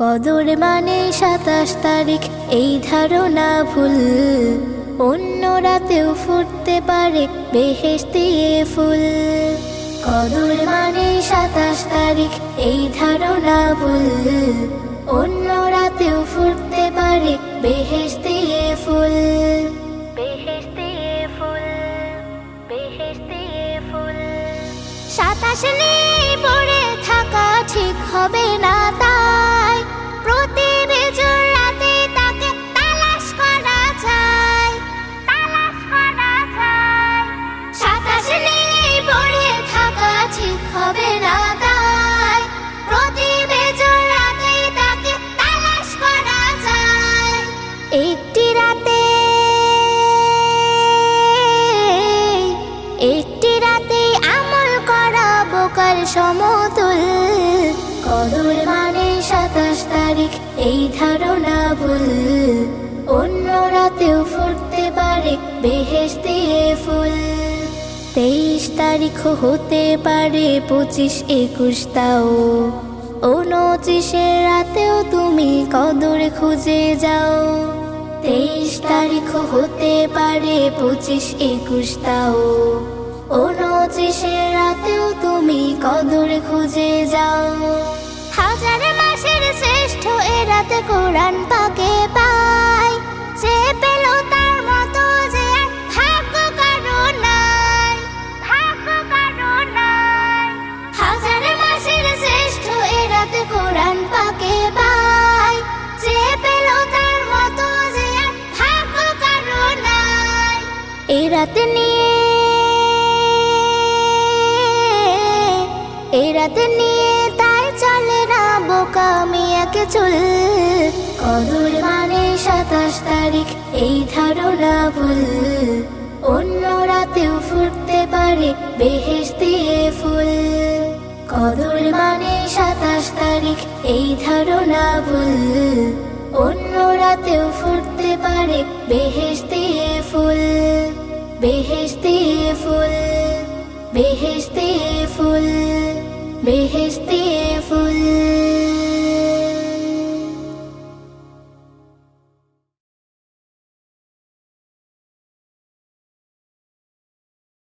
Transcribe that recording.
কদর মানে ২৭ তারিখ এই ধারণা ভুল। অন্য রাতেও ফুটতে পারে বেহেশতি ফুল। কদর মানে ২৭ তারিখ এই ধারণা ভুল। অন্য রাতেও ফুটতে পারে বেহেশতি ফুল। বেহেশতি ফুল, বেহেশতি ফুল। ২৭ নেই পড়ে থাকা ঠিক হবে না, তাই প্রতি বেজোড় রাতে তাকে তালাশ করা যায়, তালাশ করা যায়। ২৭ নেই পড়ে থাকা ঠিক হবে না, তাই প্রতি বেজোড় রাতে তাকে তালাশ করা যায়। একটি রাতে, একটি রাতে আমল করা বোকার সমতুল। কদর মানে ২৭ তারিখ এই ধারণা ভুল। অন্য রাতেও ফুটতে পারে বেহেশতি ফুল। ২৩ তারিখ হতে পারে ২৫, ২১ তাও। ২৯ রাতেও তুমি কদর খুঁজে যাও। ২৩ তারিখ হতে পারে ২৫, ২১ তাও। ২৯ রাতেও তুমি কদর খুঁজে যাও। হাজার মাসের শ্রেষ্ঠ এ রাতে কোরআন পাকে পায়। যে পেল তার মতো যে ভাগ্য কারো নাই, ভাগ্য কারো নাই। হাজার মাসের শ্রেষ্ঠ এ রাতে কোরআন পাকে পায়। যে পেল তার মতো যে ভাগ্য কারো নাই। এ রাতে নিয়ে, এ রাতে নিয়ে তাই চলে না বোকামি একে চুল। কদর মানে ২৭ তারিখ এই ধারণা ভুল। অন্য রাতেও ফুটতে পারে বেহেশতি ফুল। কদর মানে ২৭ তারিখ এই ধারণা ভুল। অন্য রাতেও ফুটতে পারে বেহেশতি ফুল। বেহেশতি ফুল, বেহেশতি ফুল, বেহেশতি ফুল।